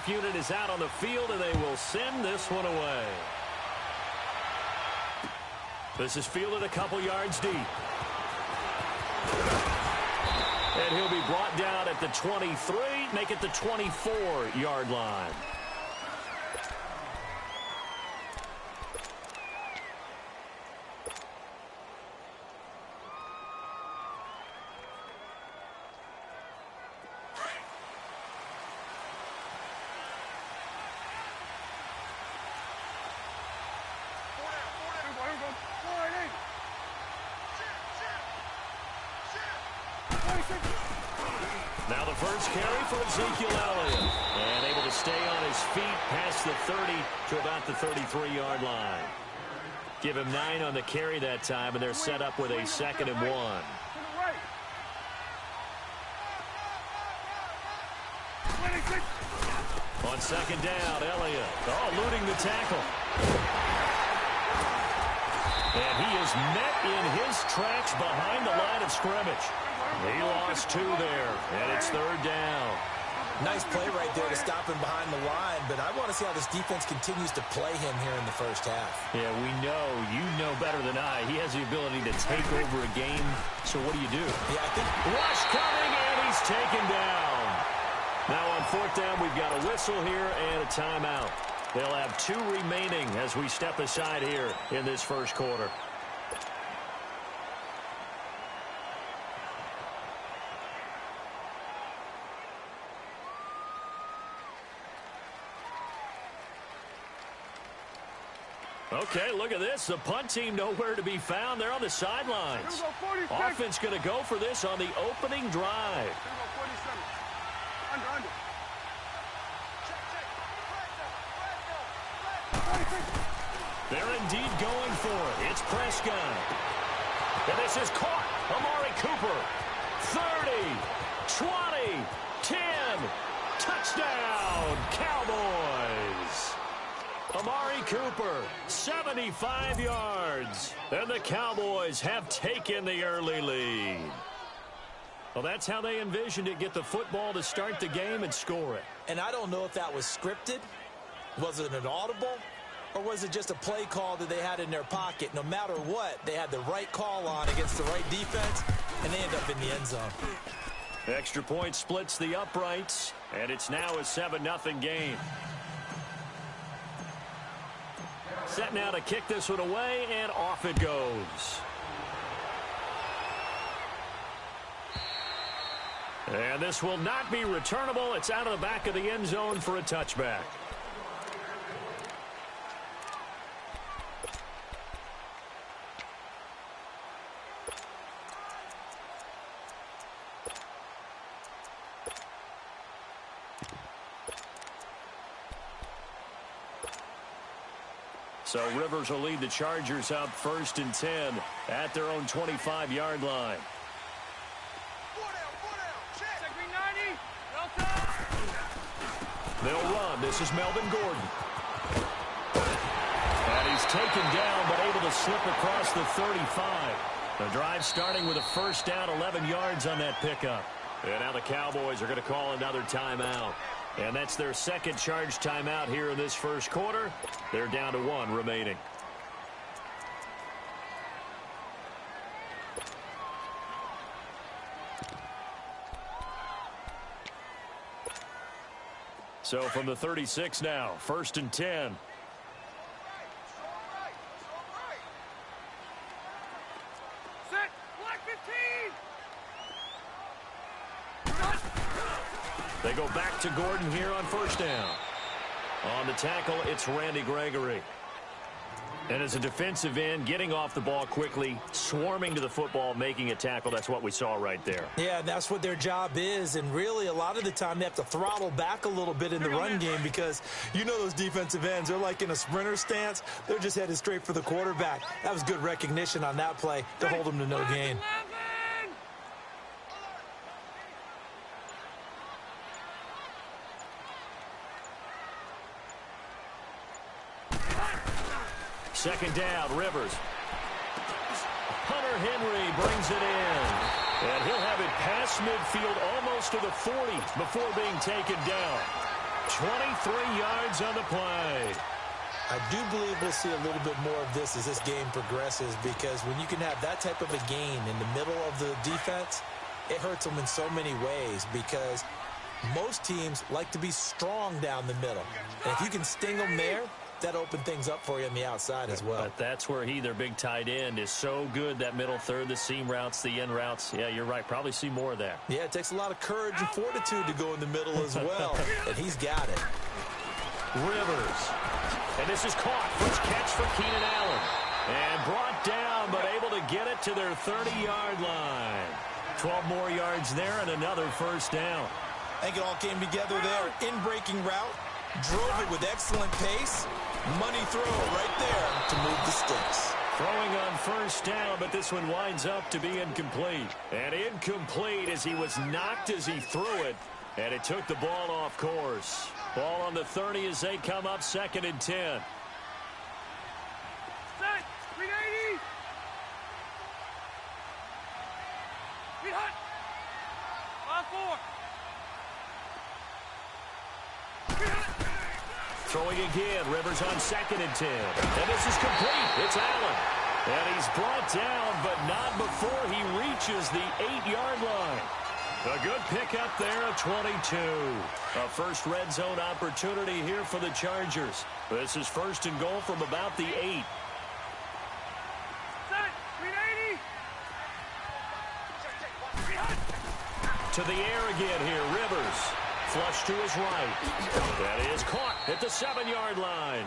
kickoff unit is out on the field, and they will send this one away. This is fielded a couple yards deep. And he'll be brought down at the 23, make it the 24-yard line. Now the first carry for Ezekiel Elliott. And able to stay on his feet past the 30 to about the 33-yard line. Give him 9 on the carry that time, and they're set up with a 2nd and 1. On 2nd down, Elliott. Eluding the tackle. And he is met in his tracks behind the line of scrimmage. He lost 2 there, and it's 3rd down. Nice play right there to stop him behind the line, but I want to see how this defense continues to play him here in the first half. Yeah, we know. You know better than I. He has the ability to take over a game, so what do you do? Yeah, I think... Rush coming, and he's taken down. Now on 4th down, we've got a whistle here and a timeout. They'll have 2 remaining as we step aside here in this first quarter. Okay, look at this. The punt team nowhere to be found. They're on the sidelines. Offense going to go for this on the opening drive. They're indeed going for it. It's Prescott. And this is caught. Amari Cooper. 30, 20, 10. Touchdown, Cowboys. Amari Cooper, 75 yards. And the Cowboys have taken the early lead. Well, that's how they envisioned it. Get the football to start the game and score it. And I don't know if that was scripted. Was it an audible? Or was it just a play call that they had in their pocket? No matter what, they had the right call on against the right defense, and they end up in the end zone. Extra point splits the uprights, and it's now a 7-0 game. Set now to kick this one away, and off it goes. And this will not be returnable. It's out of the back of the end zone for a touchback. So Rivers will lead the Chargers up 1st and 10 at their own 25-yard line. They'll run. This is Melvin Gordon. And he's taken down, but able to slip across the 35. The drive starting with a 1st down, 11 yards on that pickup. And now the Cowboys are going to call another timeout. And that's their 2nd charge timeout here in this first quarter. They're down to 1 remaining. So from the 36 now, 1st and 10. They go back to Gordon here on 1st down. On the tackle, it's Randy Gregory. And as a defensive end, getting off the ball quickly, swarming to the football, making a tackle, that's what we saw right there. Yeah, that's what their job is. And really, a lot of the time, they have to throttle back a little bit in the run game because you know those defensive ends, they're like in a sprinter stance. They're just headed straight for the quarterback. That was good recognition on that play to hold them to no gain. Second down, Rivers. Hunter Henry brings it in. And he'll have it past midfield almost to the 40 before being taken down. 23 yards on the play. I do believe we'll see a little bit more of this as this game progresses, because when you can have that type of a gain in the middle of the defense, it hurts them in so many ways, because most teams like to be strong down the middle. And if you can sting them there, that opens things up for you on the outside as well. But that's where their big tight end, is so good, that middle third, the seam routes, the in routes. Yeah, you're right. Probably see more of that. Yeah, it takes a lot of courage and fortitude to go in the middle as well, and he's got it. Rivers. And this is caught. First catch for Keenan Allen. And brought down, but able to get it to their 30-yard line. 12 more yards there and another first down. I think it all came together there. In-breaking route. Drove it with excellent pace. Money throw right there to move the sticks. Throwing on first down, but this one winds up to be incomplete. And incomplete as he was knocked as he threw it. And it took the ball off course. Ball on the 30 as they come up, 2nd and 10. Set. 380. Be hot. 5-4. Throwing again, Rivers on 2nd and 10. And this is complete. It's Allen. And he's brought down, but not before he reaches the 8-yard line. A good pickup there at 22. A first red zone opportunity here for the Chargers. This is 1st and goal from about the 8. Set. 380. To the air again here, Rivers. Flush to his right. That is caught at the 7-yard line.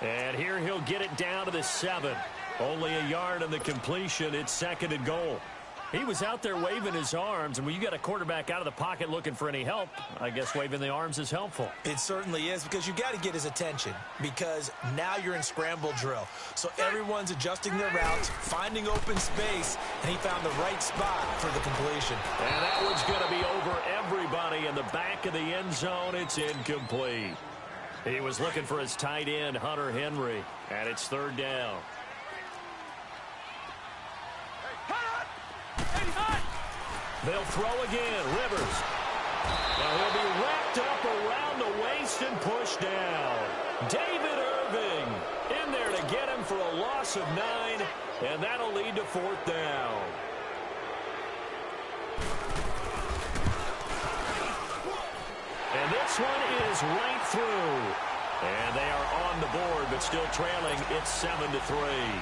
And here he'll get it down to the 7. Only a yard on the completion. It's 2nd and goal. He was out there waving his arms, and when you got a quarterback out of the pocket looking for any help, I guess waving the arms is helpful. It certainly is, because you got to get his attention, because now you're in scramble drill. So everyone's adjusting their routes, finding open space, and he found the right spot for the completion. And that one's going to be over everybody in the back of the end zone. It's incomplete. He was looking for his tight end, Hunter Henry, and it's 3rd down. They'll throw again. Rivers. Now he'll be wrapped up around the waist and pushed down. David Irving in there to get him for a loss of 9, and that'll lead to 4th down. And this one is right through. And they are on the board, but still trailing. It's 7-3.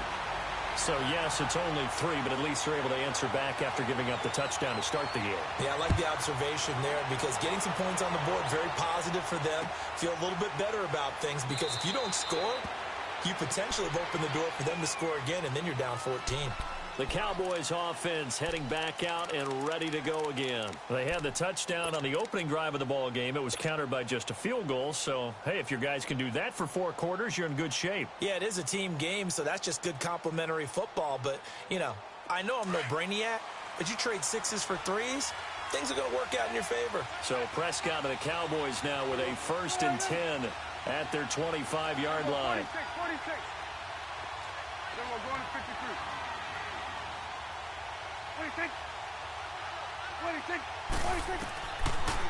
So, yes, it's only 3, but at least they're able to answer back after giving up the touchdown to start the game. Yeah, I like the observation there, because getting some points on the board, very positive for them. Feel a little bit better about things, because if you don't score, you potentially have opened the door for them to score again, and then you're down 14. The Cowboys offense heading back out and ready to go again. They had the touchdown on the opening drive of the ball game. It was countered by just a field goal. So, hey, if your guys can do that for 4 quarters, you're in good shape. Yeah, it is a team game, so that's just good complementary football. But, you know, I know I'm no brainiac, but you trade 6s for 3s, things are going to work out in your favor. So Prescott and the Cowboys now with a 1st and 10 at their 25-yard line. 46. Then we're going to 53. 26.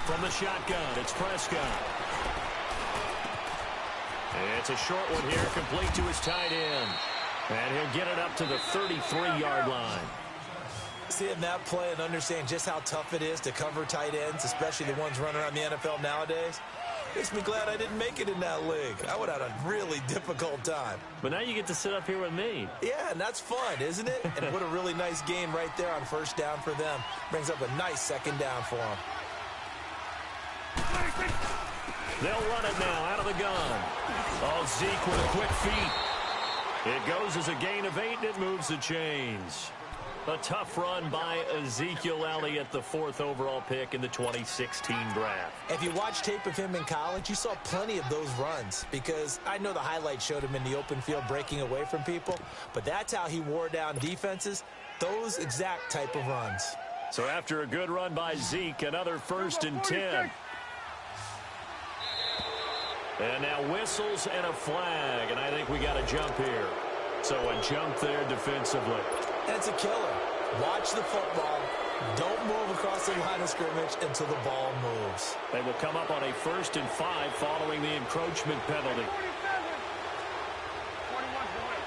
From the shotgun, it's Prescott. It's a short one here, complete to his tight end. And he'll get it up to the 33-yard line. Seeing that play and understand just how tough it is to cover tight ends, especially the ones running around the NFL nowadays, makes me glad I didn't make it in that league. I would have had a really difficult time. But now you get to sit up here with me. Yeah, and that's fun, isn't it? And what a really nice game right there on 1st down for them. Brings up a nice 2nd down for them. They'll run it now out of the gun. Oh, Zeke with a quick feet. It goes as a gain of 8, and it moves the chains. A tough run by Ezekiel Elliott, the 4th overall pick in the 2016 draft. If you watch tape of him in college, you saw plenty of those runs, because I know the highlights showed him in the open field breaking away from people, but that's how he wore down defenses, those exact type of runs. So after a good run by Zeke, another 1st and 10. And now whistles and a flag, and I think we got a jump here. So a jump there defensively. And it's a killer. Watch the football, Don't move across the line of scrimmage until the ball moves. They will come up on a 1st and 5 following the encroachment penalty. 41's the way.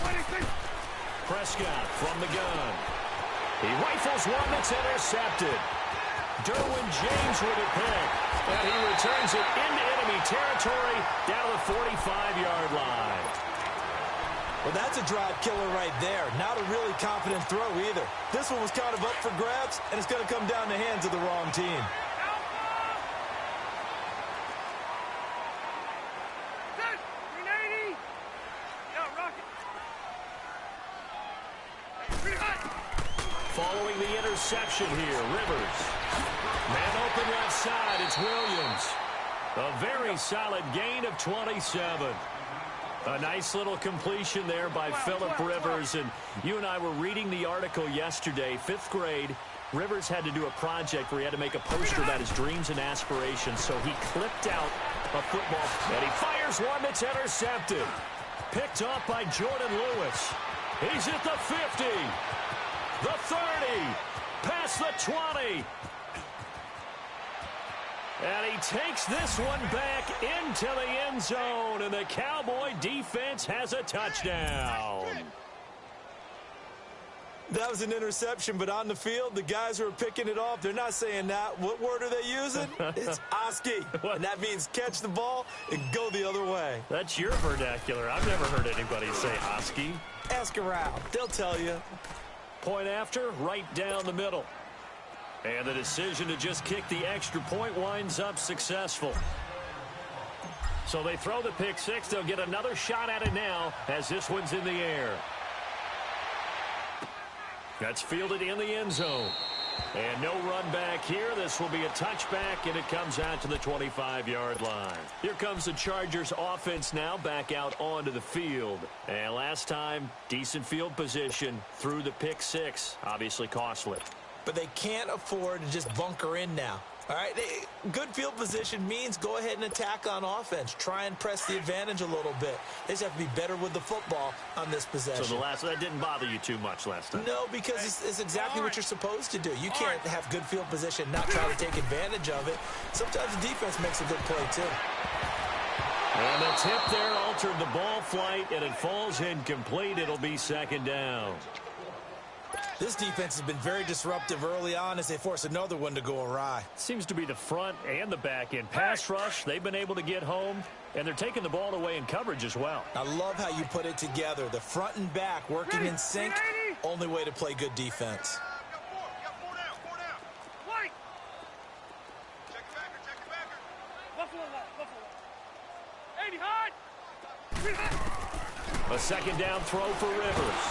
27. Prescott from the gun. He rifles one that's intercepted. Derwin James with a pick. And he returns it into enemy territory down to the 45-yard line. Well, that's a drive killer right there. Not a really confident throw either. This one was kind of up for grabs, and it's going to come down the hands of the wrong team. Set. 380. Yo, rocket. Following the interception here, Rivers. Man open left side, it's Williams. A very solid gain of 27. A nice little completion there by Phillip Rivers. And you and I were reading the article yesterday, 5th grade. Rivers had to do a project where he had to make a poster about his dreams and aspirations. So he clipped out a football, and he fires one that's intercepted. Picked up by Jordan Lewis. He's at the 50, the 30, past the 20. And he takes this one back into the end zone, and the Cowboy defense has a touchdown. That was an interception, but on the field, the guys who are picking it off, they're not saying that. What word are they using? It's Oski, and that means catch the ball and go the other way. That's your vernacular. I've never heard anybody say Oski. Ask around. They'll tell you. Point after, right down the middle. And the decision to just kick the extra point winds up successful. So they throw the pick six. They'll get another shot at it now as this one's in the air. That's fielded in the end zone. And no run back here. This will be a touchback, and it comes out to the 25-yard line. Here comes the Chargers offense now back out onto the field. And last time, decent field position through the pick six. Obviously costly. But they can't afford to just bunker in now. All right, good field position means go ahead and attack on offense. Try and press the advantage a little bit. They just have to be better with the football on this possession. So that didn't bother you too much last time? No, because it's exactly what you're supposed to do. You can't have good field position, not try to take advantage of it. Sometimes the defense makes a good play, too. And the tip there altered the ball flight, and it falls incomplete. It'll be second down. This defense has been very disruptive early on as they force another one to go awry. Seems to be the front and the back end. Pass rush, they've been able to get home, and they're taking the ball away in coverage as well. I love how you put it together. The front and back working in sync. Only way to play good defense. Four down. White. Check your backer. Buffalo. 80 hard. A second down throw for Rivers.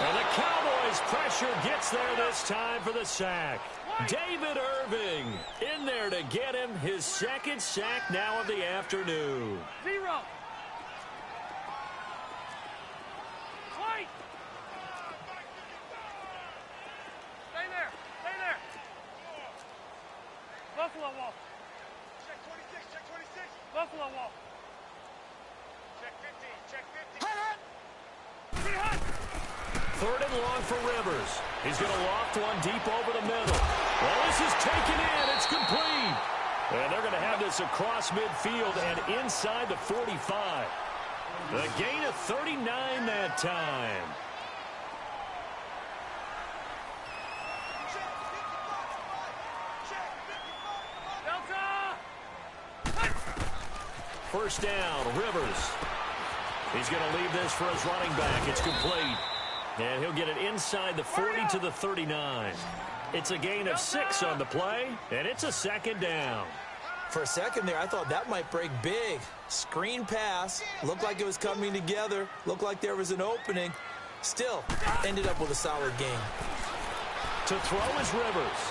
And the Cowboys pressure gets there this time for the sack. David Irving in there to get him his second sack now of the afternoon. 0. White. Stay there. Buffalo wall. Check 26. Buffalo wall. Check 50. Hot. Third and long for Rivers. He's going to loft one deep over the middle. Well, this is taken in. It's complete. And they're going to have this across midfield and inside the 45. The gain of 39 that time. First down, Rivers. He's going to leave this for his running back. It's complete. And he'll get it inside the 40 to the 39. It's a gain of 6 on the play, and it's a second down. For a second there, I thought that might break big. Screen pass. Looked like it was coming together. Looked like there was an opening. Still, ended up with a solid game. To throw is Rivers.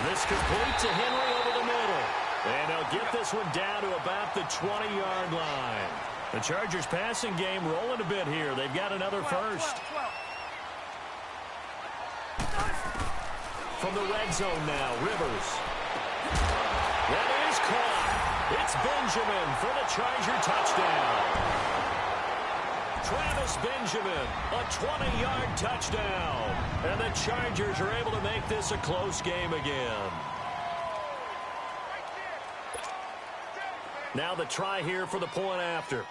This complete to Henry over the middle. And they'll get this one down to about the 20-yard line. The Chargers passing game rolling a bit here. They've got another first. From the red zone now, Rivers. That is caught. It's Benjamin for the Charger touchdown. Travis Benjamin, a 20-yard touchdown. And the Chargers are able to make this a close game again. Now the try here for the point after.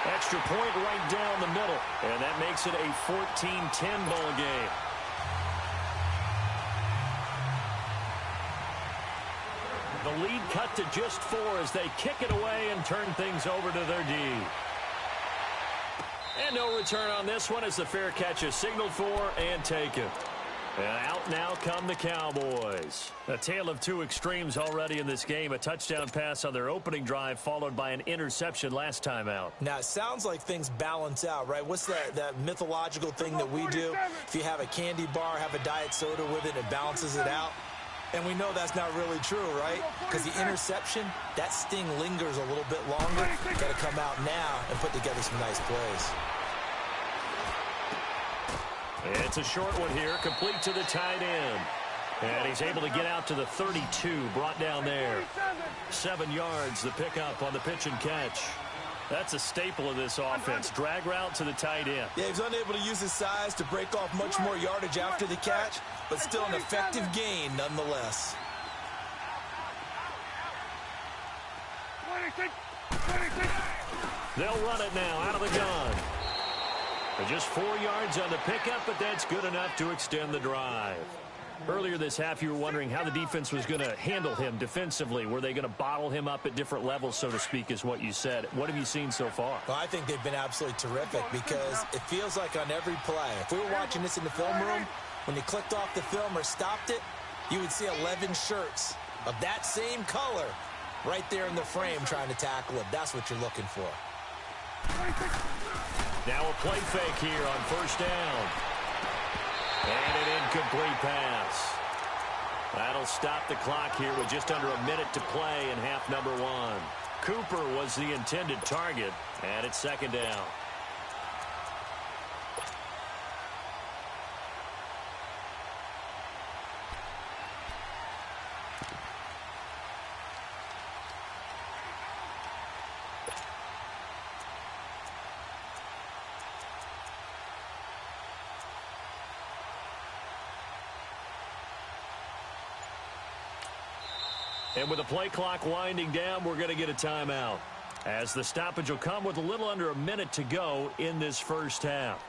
Extra point right down the middle. And that makes it a 14-10 ball game. The lead cut to just 4 as they kick it away and turn things over to their D. And no return on this one as the fair catch is signaled for and taken. And out now come the Cowboys. A tale of two extremes already in this game. A touchdown pass on their opening drive followed by an interception last time out. Now, it sounds like things balance out, right? What's that mythological thing that we do? If you have a candy bar, have a diet soda with it, it balances it out. And we know that's not really true, right? Because the interception, that sting lingers a little bit longer. Got to come out now and put together some nice plays. It's a short one here, complete to the tight end. And he's able to get out to the 32, brought down there. 7 yards, the pickup on the pitch and catch. That's a staple of this offense. Drag route to the tight end. Yeah, he's unable to use his size to break off much more yardage after the catch, but still an effective gain nonetheless. 26, 26. They'll run it now out of the gun. Just 4 yards on the pickup, but that's good enough to extend the drive. Earlier this half, you were wondering how the defense was going to handle him defensively. Were they going to bottle him up at different levels, so to speak, is what you said. What have you seen so far? Well, I think they've been absolutely terrific because it feels like on every play, if we were watching this in the film room, when they clicked off the film or stopped it, you would see 11 shirts of that same color right there in the frame trying to tackle him. That's what you're looking for. Now a play fake here on first down. And an incomplete pass. That'll stop the clock here with just under a minute to play in half number 1. Cooper was the intended target, and it's second down. And with the play clock winding down, we're going to get a timeout, as the stoppage will come with a little under a minute to go in this first half.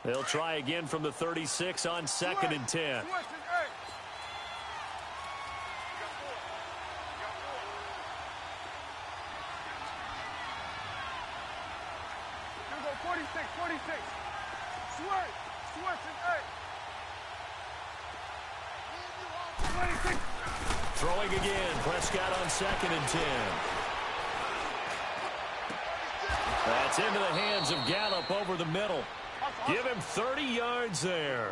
They'll try again from the 36 on 2nd and 10. Throwing again, Prescott on 2nd and 10. That's into the hands of Gallup over the middle. Give him 30 yards there.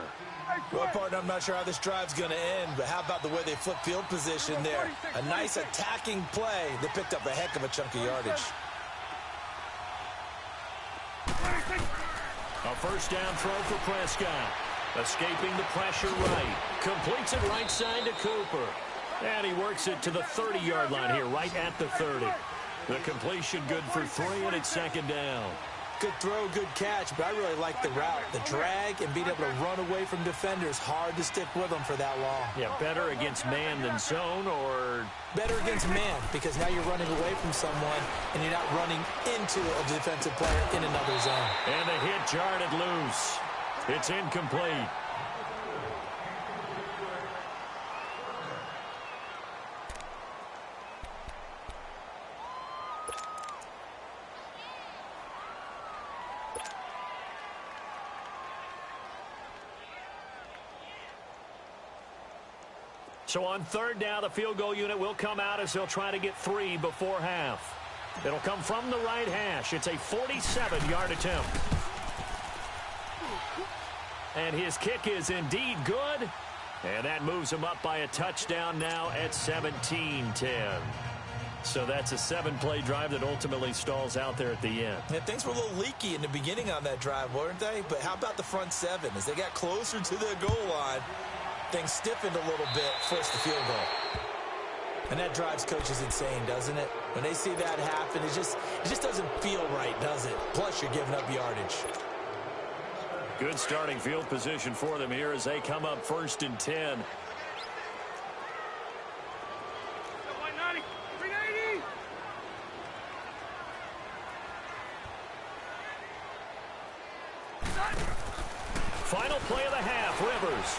Well, partner, I'm not sure how this drive's going to end, but how about the way they flip field position there? A nice attacking play that picked up a heck of a chunk of yardage. A first down throw for Prescott. Escaping the pressure right. Completes it right side to Cooper. And he works it to the 30-yard line here, right at the 30. The completion good for 3, and it's second down. Good throw, good catch, but I really like the route. The drag and being able to run away from defenders. Hard to stick with them for that long. Yeah, better against man than zone, or... Better against man, because now you're running away from someone, and you're not running into a defensive player in another zone. And the hit jarred it loose. It's incomplete. So on third down, the field goal unit will come out as they'll try to get 3 before half. It'll come from the right hash. It's a 47-yard attempt. And his kick is indeed good. And that moves him up by a touchdown now at 17-10. So that's a 7-play drive that ultimately stalls out there at the end. Yeah, things were a little leaky in the beginning on that drive, weren't they? But how about the front seven? As they got closer to the goal line, things stiffened a little bit, forced the field goal. And that drives coaches insane, doesn't it? When they see that happen, it just doesn't feel right, does it? Plus, you're giving up yardage. Good starting field position for them here as they come up 1st and 10. Final play of the half, Rivers.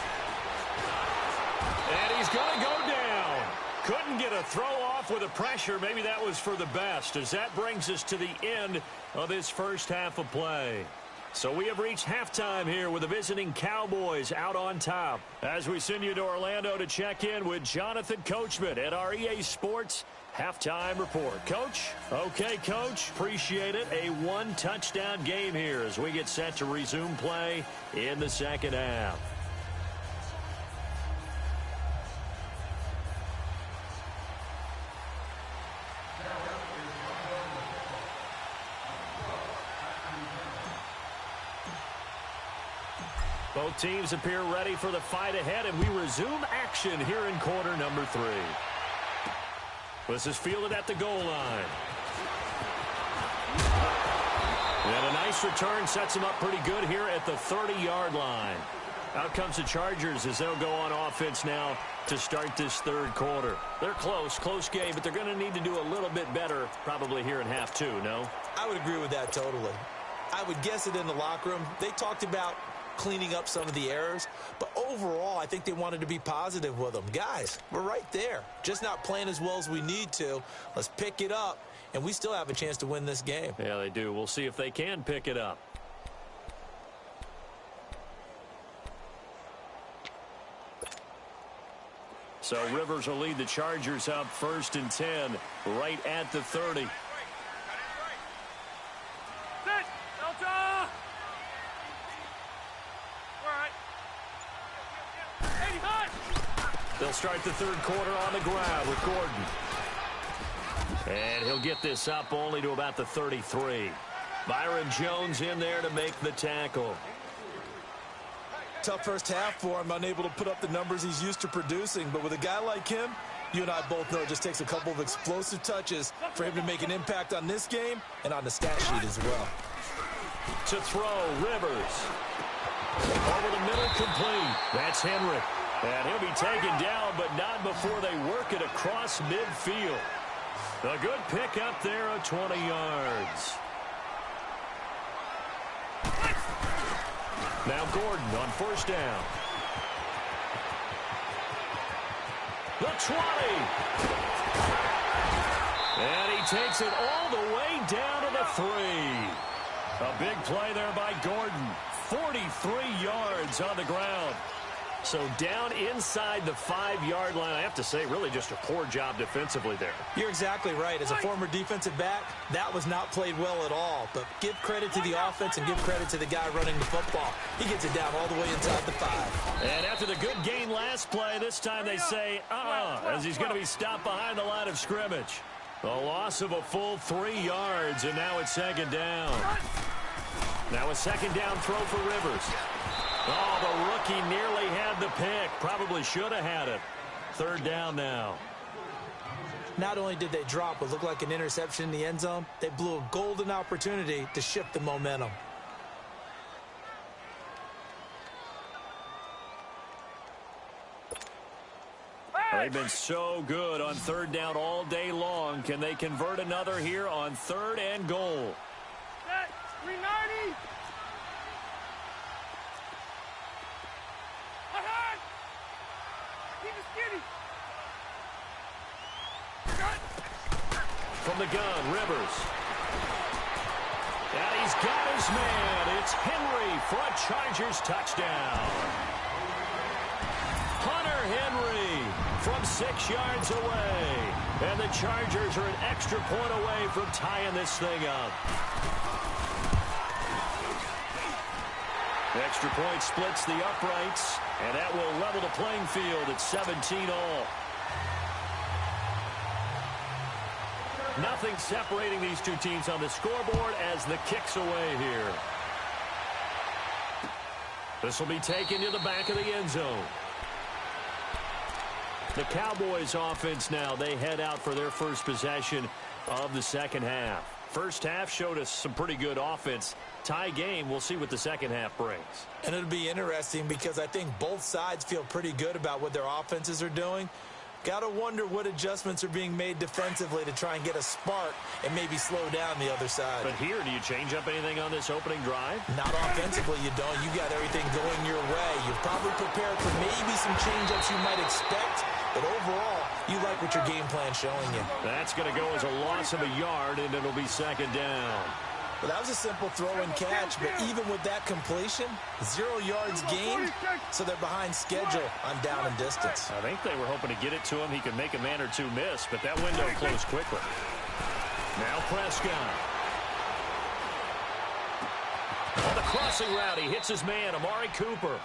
And he's going to go down. Couldn't get a throw off with the pressure. Maybe that was for the best, as that brings us to the end of this first half of play. So we have reached halftime here with the visiting Cowboys out on top. As we send you to Orlando to check in with Jonathan Coachman at our EA Sports Halftime Report. Coach? Okay, Coach. Appreciate it. A one-touchdown game here as we get set to resume play in the second half. Both teams appear ready for the fight ahead, and we resume action here in quarter number 3. This is fielded at the goal line. And a nice return sets him up pretty good here at the 30-yard line. Out comes the Chargers as they'll go on offense now to start this third quarter. They're close game, but they're going to need to do a little bit better probably here in half 2, no? I would agree with that totally. I would guess it in the locker room. They talked about cleaning up some of the errors, but overall I think they wanted to be positive with them. Guys, we're right there, just not playing as well as we need to. Let's pick it up, and we still have a chance to win this game. Yeah, they do. We'll see if they can pick it up. So Rivers will lead the Chargers up 1st and 10 right at the 30. They'll start the third quarter on the ground with Gordon. And he'll get this up only to about the 33. Byron Jones in there to make the tackle. Tough first half for him, unable to put up the numbers he's used to producing. But with a guy like him, you and I both know it just takes a couple of explosive touches for him to make an impact on this game and on the stat sheet as well. To throw, Rivers. Over the middle, complete. That's Henry. And he'll be taken down, but not before they work it across midfield. A good pick up there of 20 yards. Now Gordon on 1st down. The 20. And he takes it all the way down to the 3. A big play there by Gordon. 43 yards on the ground. So down inside the 5-yard line. I have to say, really just a poor job defensively there. You're exactly right. As a former defensive back, that was not played well at all. But give credit to the offense and give credit to the guy running the football. He gets it down all the way inside the 5. And after the good gain last play, this time they say, as he's going to be stopped behind the line of scrimmage. A loss of a full 3 yards, and now it's 2nd down. Now a 2nd down throw for Rivers. Oh, the rookie nearly had the pick. Probably should have had it. 3rd down now. Not only did they drop what looked like an interception in the end zone, they blew a golden opportunity to shift the momentum. They've been so good on 3rd down all day long. Can they convert another here on 3rd and goal? Set, 390. Ahead. Keep it skinny. From the gun, Rivers. And he's got his man. It's Henry for a Chargers touchdown. Hunter Henry from 6 yards away. And the Chargers are an extra point away from tying this thing up. Extra point splits the uprights, and that will level the playing field at 17 all. Nothing separating these two teams on the scoreboard as the kick's away here. This will be taken to the back of the end zone. The Cowboys offense now, they head out for their first possession of the second half. First half showed us some pretty good offense. Tie game, we'll see what the second half brings. And it'll be interesting because I think both sides feel pretty good about what their offenses are doing. Got to wonder what adjustments are being made defensively to try and get a spark and maybe slow down the other side. But here, do you change up anything on this opening drive? Not offensively, you don't. You got everything going your way. You're probably prepared for maybe some change-ups you might expect, but overall, you like what your game plan's showing you. That's going to go as a loss of a yard, and it'll be second down. Well, that was a simple throw and catch, but even with that completion, 0 yards gained, so they're behind schedule on down and distance. I think they were hoping to get it to him. He could make a man or two miss, but that window closed quickly. Now Prescott. On the crossing route, he hits his man, Amari Cooper.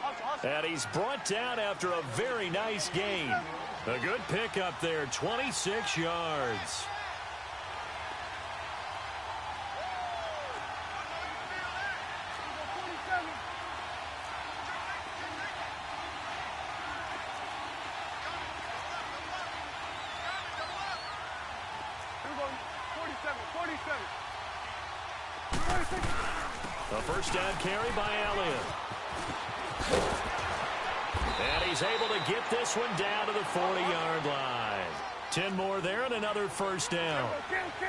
And he's brought down after a very nice gain. A good pickup there, 26 yards. A first down carry by Elliott. And he's able to get this one down to the 40-yard line. 10 more there and another first down.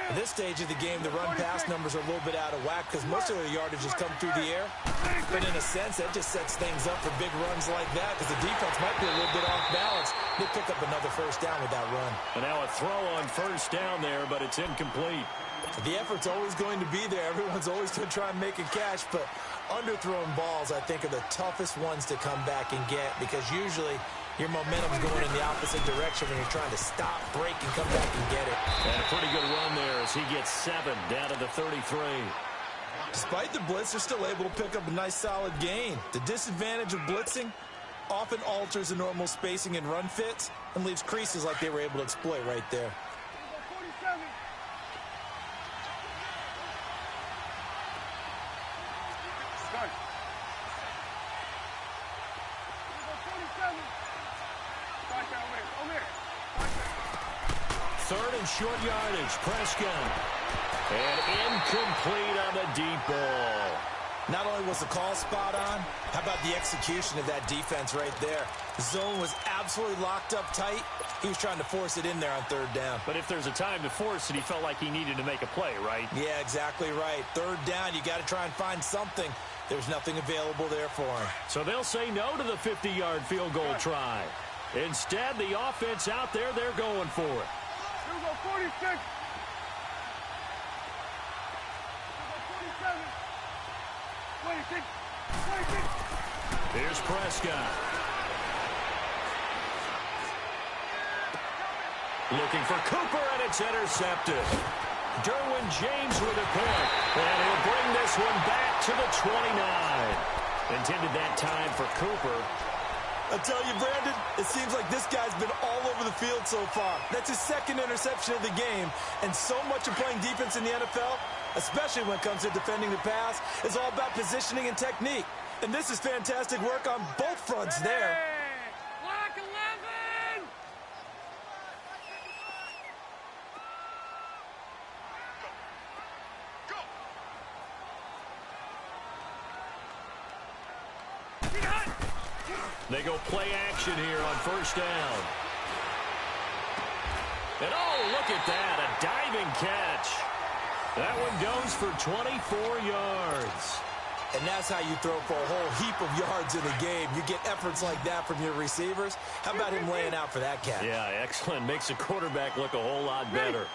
At this stage of the game, the run-pass numbers are a little bit out of whack because most of their yardage has come through the air. But in a sense, that just sets things up for big runs like that because the defense might be a little bit off balance. They pick up another first down with that run. And now a throw on first down there, but it's incomplete. The effort's always going to be there. Everyone's always going to try and make a catch, but underthrown balls, I think, are the toughest ones to come back and get because usually your momentum's going in the opposite direction when you're trying to stop, break, and come back and get it. And a pretty good run there as he gets 7 down to the 33. Despite the blitz, they're still able to pick up a nice, solid gain. The disadvantage of blitzing often alters the normal spacing and run fits and leaves creases like they were able to exploit right there. Third and short yardage, Prescott. And incomplete on the deep ball. Not only was the call spot on, how about the execution of that defense right there? The zone was absolutely locked up tight. He was trying to force it in there on third down. But if there's a time to force it, he felt like he needed to make a play, right? Yeah, exactly right. Third down, you got to try and find something. There's nothing available there for him. So they'll say no to the 50-yard field goal try. Instead, the offense out there, they're going for it. 46. 47. Here's Prescott. Looking for Cooper, and it's intercepted. Derwin James with a pick. And he'll bring this one back to the 29. Intended that time for Cooper. I tell you, Brandon, it seems like this guy's been all over the field so far. That's his second interception of the game. And so much of playing defense in the NFL, especially when it comes to defending the pass, is all about positioning and technique. And this is fantastic work on both fronts there. Block 11! They go play action here on first down. And oh, look at that, a diving catch. That one goes for 24 yards. And that's how you throw for a whole heap of yards in a game. You get efforts like that from your receivers. How about him laying out for that catch? Yeah, excellent. Makes the quarterback look a whole lot better.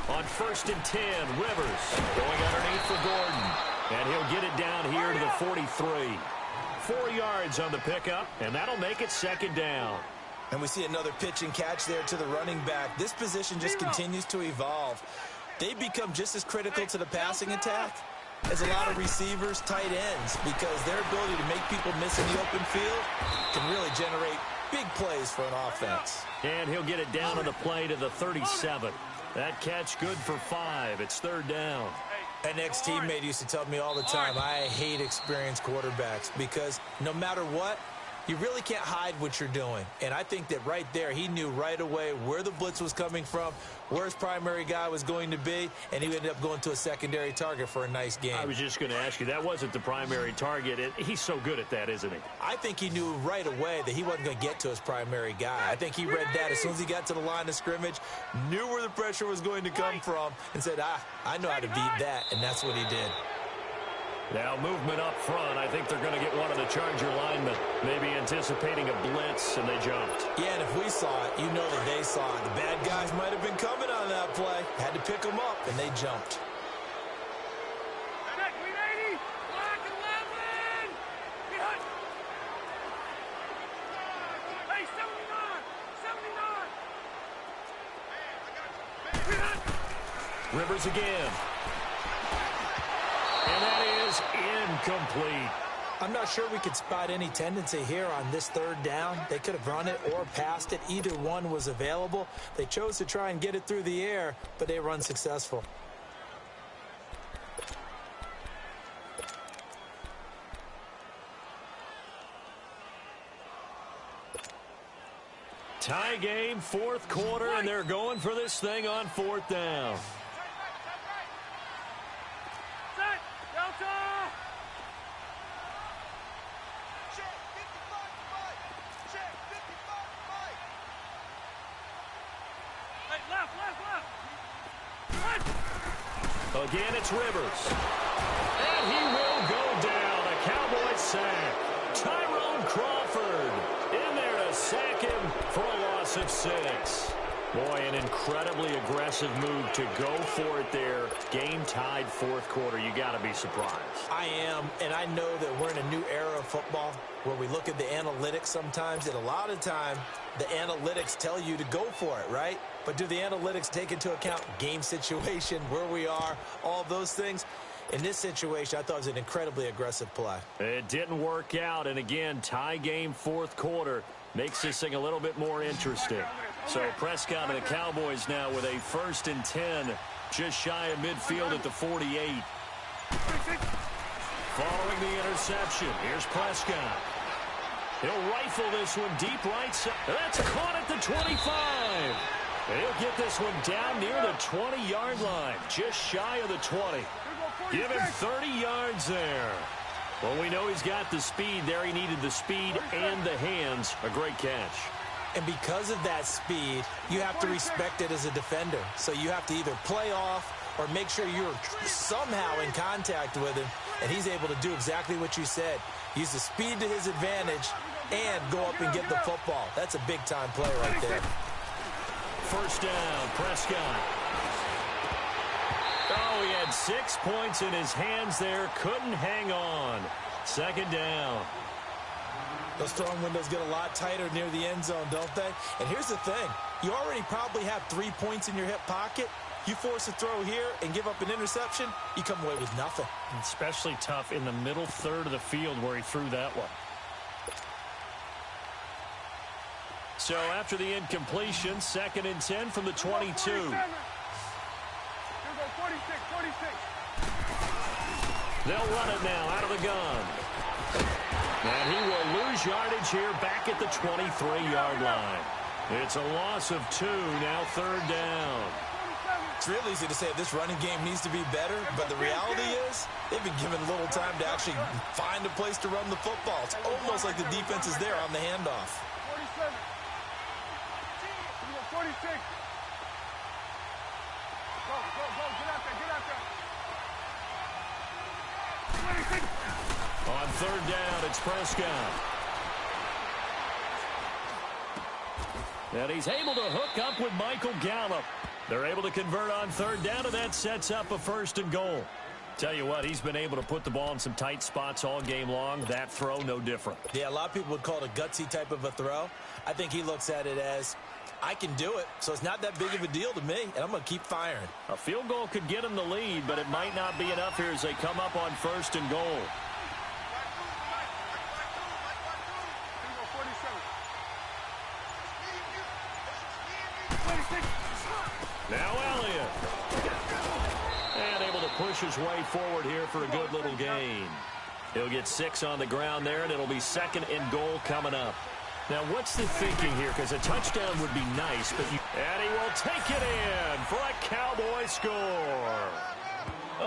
On first and 10, Rivers going underneath for Gordon. And he'll get it down here to the 43. 4 yards on the pickup, and that'll make it second down. And we see another pitch and catch there to the running back. This position just continues to evolve. They become just as critical to the passing attack is a lot of receivers, tight ends, because their ability to make people miss in the open field can really generate big plays for an offense. And he'll get it down on the play to the 37. That catch good for 5. It's third down. An ex-teammate used to tell me all the time, I hate experienced quarterbacks because no matter what, you really can't hide what you're doing. And I think that right there, he knew right away where the blitz was coming from, where his primary guy was going to be, and he ended up going to a secondary target for a nice game. I was just going to ask you, that wasn't the primary target. He's so good at that, isn't he? I think he knew right away that he wasn't going to get to his primary guy. I think he read that as soon as he got to the line of scrimmage, knew where the pressure was going to come from, and said, I know how to beat that, and that's what he did. Now movement up front. I think they're going to get one of the Charger linemen, maybe anticipating a blitz, and they jumped. Yeah, and if we saw it, you know that they saw it. The bad guys might have been coming on that play. Had to pick them up, and they jumped. Rivers again. And that is incomplete. I'm not sure we could spot any tendency here on this third down. They could have run it or passed it. Either one was available. They chose to try and get it through the air, but they were unsuccessful. Tie game, fourth quarter, and they're going for this thing on fourth down. Again, it's Rivers. And he will go down. A Cowboys sack. Tyrone Crawford in there to sack him for a loss of 6. Boy, an incredibly aggressive move to go for it there. Game tied fourth quarter. You got to be surprised. I am, and I know that we're in a new era of football where we look at the analytics sometimes, and a lot of time the analytics tell you to go for it, right? But do the analytics take into account game situation, where we are, all those things? In this situation, I thought it was an incredibly aggressive play. It didn't work out, and again, tie game fourth quarter makes this thing a little bit more interesting. So Prescott and the Cowboys now with a 1st and 10, just shy of midfield at the 48. Following the interception, here's Prescott. He'll rifle this one deep right side. That's caught at the 25. And he'll get this one down near the 20-yard line, just shy of the 20. Give him 30 yards there. Well, we know he's got the speed there. He needed the speed and the hands. A great catch. And because of that speed, you have to respect it as a defender. So you have to either play off or make sure you're somehow in contact with him, and he's able to do exactly what you said. Use the speed to his advantage and go up and get the football. That's a big-time play right there. First down, Prescott. Oh, he had 6 points in his hands there. Couldn't hang on. Second down. Those throwing windows get a lot tighter near the end zone, don't they? And here's the thing. You already probably have 3 points in your hip pocket. You force a throw here and give up an interception, you come away with nothing. Especially tough in the middle third of the field where he threw that one. So after the incompletion, 2nd and 10 from the 22. They'll run it now out of the gun. And he will lose yardage here back at the 23-yard line. It's a loss of 2, now third down. It's real easy to say this running game needs to be better, but the reality is they've been given little time to actually find a place to run the football. It's almost like the defense is there on the handoff. 46. Go, get out there. On third down, it's Prescott. And he's able to hook up with Michael Gallup. They're able to convert on third down, and that sets up a 1st and goal. Tell you what, he's been able to put the ball in some tight spots all game long. That throw, no different. Yeah, a lot of people would call it a gutsy type of a throw. I think he looks at it as, I can do it, so it's not that big of a deal to me, and I'm going to keep firing. A field goal could get them the lead, but it might not be enough here as they come up on 1st and goal. Now Elliott. And able to push his way forward here for a good little gain. He'll get 6 on the ground there, and it'll be 2nd and goal coming up. Now, what's the thinking here? Because a touchdown would be nice, but and he will take it in for a Cowboy score.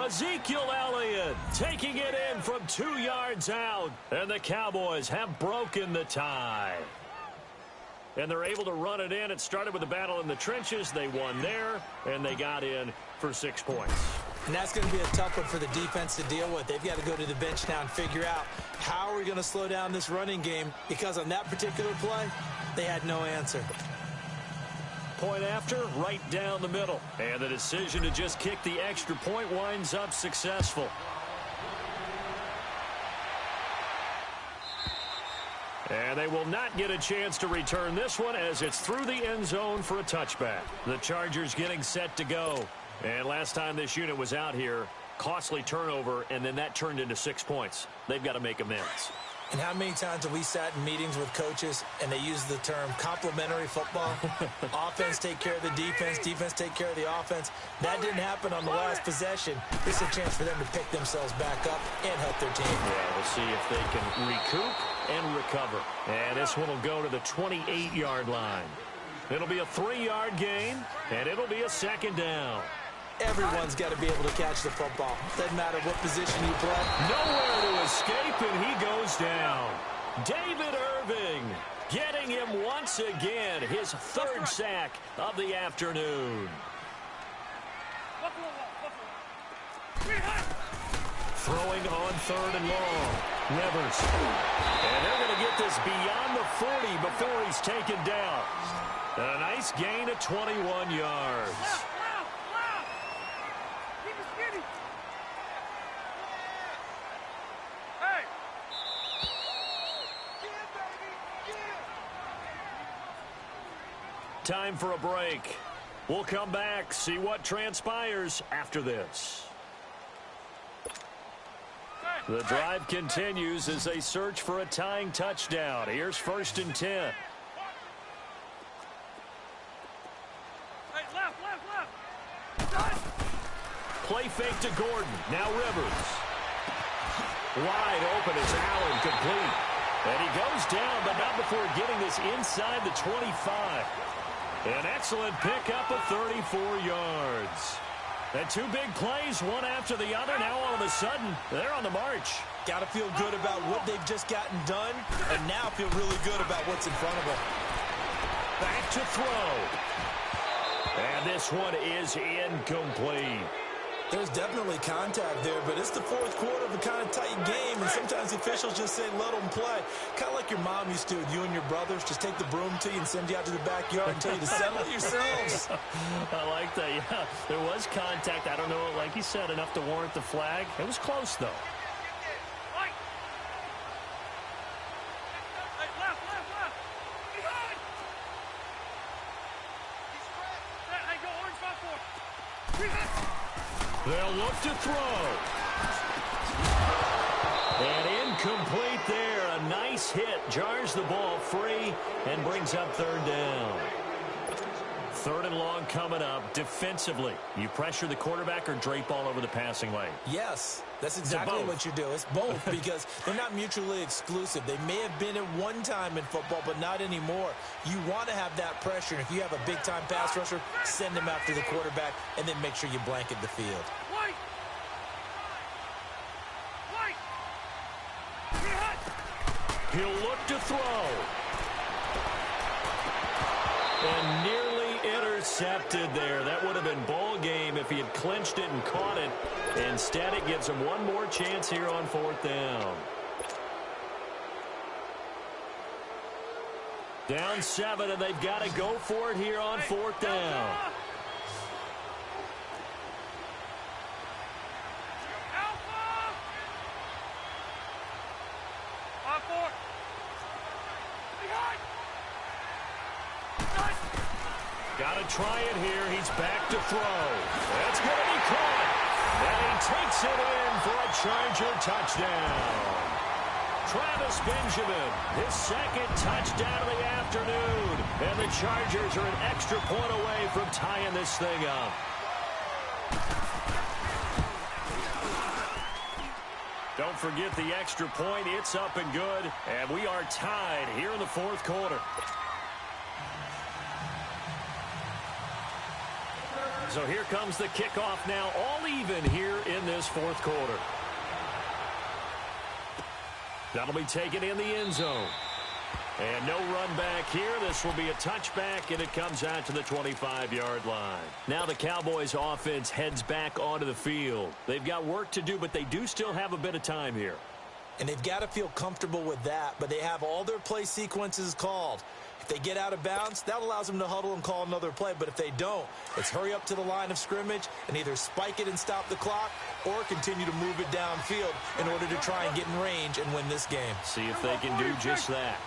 Ezekiel Elliott taking it in from 2 yards out, and the Cowboys have broken the tie. And they're able to run it in. It started with a battle in the trenches. They won there, and they got in for 6 points. And that's going to be a tough one for the defense to deal with. They've got to go to the bench now and figure out how are we going to slow down this running game, because on that particular play, they had no answer. Point after, right down the middle. And the decision to just kick the extra point winds up successful. And they will not get a chance to return this one as it's through the end zone for a touchback. The Chargers getting set to go. And last time this unit was out here, costly turnover, and then that turned into 6 points. They've got to make amends. And how many times have we sat in meetings with coaches and they use the term complementary football? Offense take care of the defense, defense take care of the offense. That didn't happen on the last possession. This is a chance for them to pick themselves back up and help their team. Yeah, we'll see if they can recoup and recover. And this one will go to the 28-yard line. It'll be a 3-yard gain, and it'll be a 2nd down. Everyone's got to be able to catch the football. Doesn't matter what position you play. Nowhere to escape, and he goes down. David Irving getting him once again, his 3rd sack of the afternoon. Throwing on 3rd and long. Rivers. And they're going to get this beyond the 40 before he's taken down. A nice gain of 21 yards. Time for a break. We'll come back, see what transpires after this. The drive continues as they search for a tying touchdown. Here's 1st and 10. Play fake to Gordon. Now Rivers. Wide open as Allen complete. And he goes down, but not before getting this inside the 25. An excellent pickup of 34 yards. And 2 big plays, one after the other. Now all of a sudden, they're on the march. Got to feel good about what they've just gotten done, and now feel really good about what's in front of them. Back to throw. And this one is incomplete. There's definitely contact there, but it's the 4th quarter of a kind of tight game, and sometimes the officials just say, let them play. Kind of like your mom used to with you and your brothers. Just take the broom to you and send you out to the backyard and tell you to settle it yourselves. I like that, yeah. There was contact. I don't know, like you said, enough to warrant the flag. It was close, though. They'll look to throw. And incomplete there. A nice hit. Jars the ball free and brings up 3rd down. 3rd and long coming up. Defensively, you pressure the quarterback or drape all over the passing lane? Yes, that's exactly what you do. It's both because they're not mutually exclusive. They may have been at one time in football, but not anymore. You want to have that pressure. And if you have a big-time pass rusher, send him after the quarterback and then make sure you blanket the field. He'll look to throw. And nearly intercepted there. That would have been ball game if he had clinched it and caught it. Instead, it gives him one more chance here on 4th down. Down 7, and they've got to go for it here on 4th down. Got to try it here. He's back to throw. That's going to be caught. And he takes it in for a Charger touchdown. Travis Benjamin, his second touchdown of the afternoon. And the Chargers are an extra point away from tying this thing up. Don't forget the extra point. It's up and good. And we are tied here in the fourth quarter. So here comes the kickoff now, all even here in this fourth quarter. That'll be taken in the end zone. And no run back here. This will be a touchback, and it comes out to the 25-yard line. Now the Cowboys offense heads back onto the field. They've got work to do, but they do still have a bit of time here. And they've got to feel comfortable with that, but they have all their play sequences called. If they get out of bounds, that allows them to huddle and call another play. But if they don't, it's hurry up to the line of scrimmage and either spike it and stop the clock or continue to move it downfield in order to try and get in range and win this game. See if they can do just that.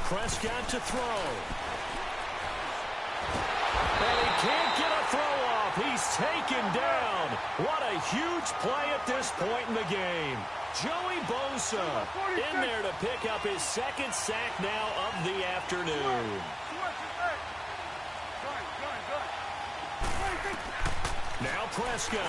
Prescott to throw. And he can't get a throw off. He's taken down. What a huge play at this point in the game. Joey Bosa in there to pick up his second sack now of the afternoon. Now Prescott.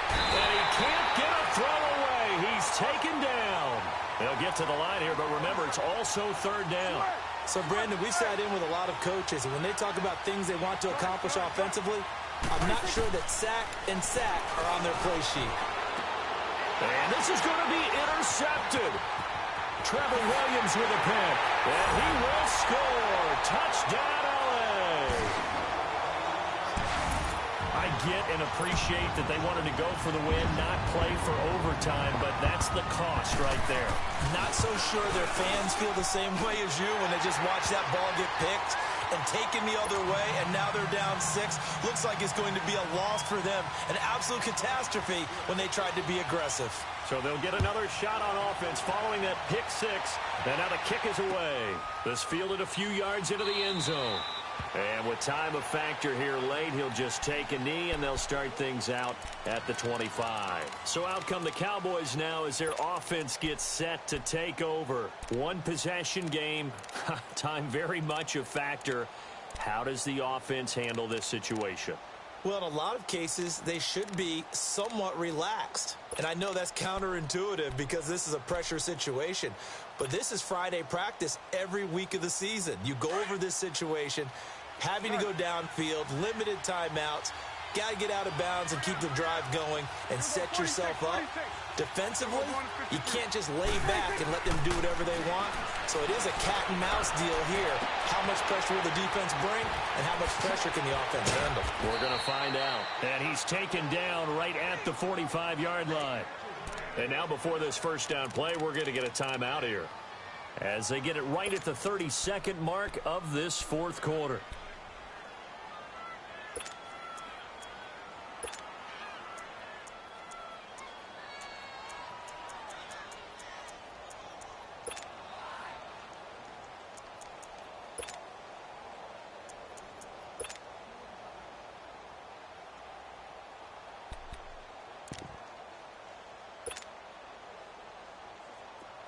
And he can't get a throw away. He's taken down. They'll get to the line here, but remember, it's also third down. So, Brandon, we sat in with a lot of coaches, and when they talk about things they want to accomplish offensively, I'm not sure that sack and sack are on their play sheet. And this is going to be intercepted. Trevor Williams with a pick, and he will score. Touchdown, LA. I get and appreciate that they wanted to go for the win, not play for overtime, but that's the cost right there. Not so sure their fans feel the same way as you when they just watch that ball get picked and taken the other way, and now they're down 6. Looks like it's going to be a loss for them, an absolute catastrophe when they tried to be aggressive. So they'll get another shot on offense following that pick 6, and now the kick is away. This fielded a few yards into the end zone. And with time a factor here late, he'll just take a knee, and they'll start things out at the 25. So out come the Cowboys now as their offense gets set to take over. One possession game, time very much a factor. How does the offense handle this situation? Well, in a lot of cases, they should be somewhat relaxed. And I know that's counterintuitive because this is a pressure situation. But this is Friday practice every week of the season. You go over this situation, having to go downfield, limited timeouts, got to get out of bounds and keep the drive going and set yourself up. Defensively, you can't just lay back and let them do whatever they want. So it is a cat-and-mouse deal here. How much pressure will the defense bring, and how much pressure can the offense handle? We're going to find out. And he's taken down right at the 45-yard line. And now before this first down play, we're going to get a timeout here as they get it right at the 32nd mark of this fourth quarter.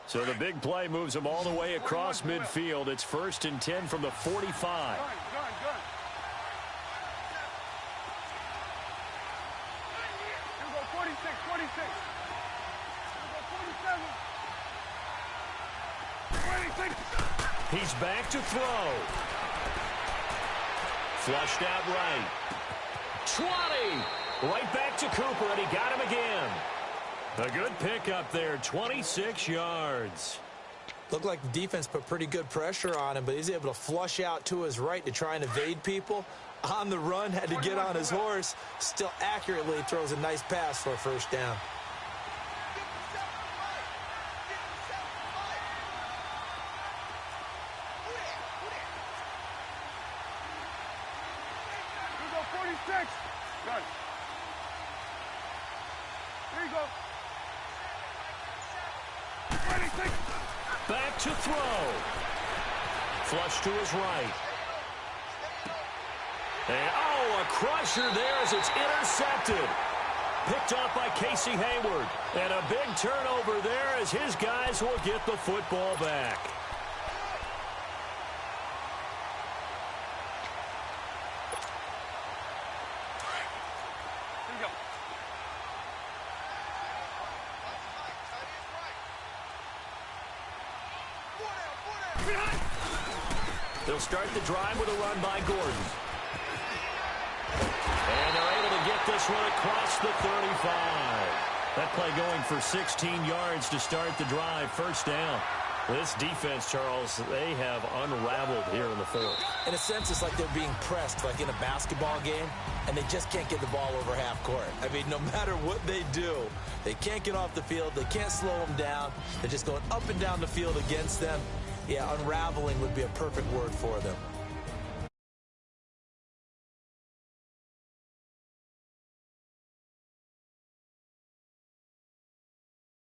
So the big play moves them all the way across midfield. It's 1st and 10 from the 45. Gun. Here we go, 46. Here we go, 27. 26. He's back to throw. Flushed out right. 20. Right back to Cooper, and he got him again. A good pickup there, 26 yards. Looked like the defense put pretty good pressure on him, but he's able to flush out to his right to try and evade people. On the run, had to get on his horse. Still accurately throws a nice pass for a first down. Here we go, 46. Gun. Here you go. 26. to throw. Flush to his right. And, oh, a crusher there as it's intercepted. Picked off by Casey Hayward. And a big turnover there as his guys will get the football back. Here we go. They'll start the drive with a run by Gordon. And they're able to get this one across the 35. That play going for 16 yards to start the drive. First down. This defense, Charles, they have unraveled here in the fourth. In a sense, it's like they're being pressed, like in a basketball game, and they just can't get the ball over half court. I mean, no matter what they do, they can't get off the field. They can't slow them down. They're just going up and down the field against them. Yeah, unraveling would be a perfect word for them.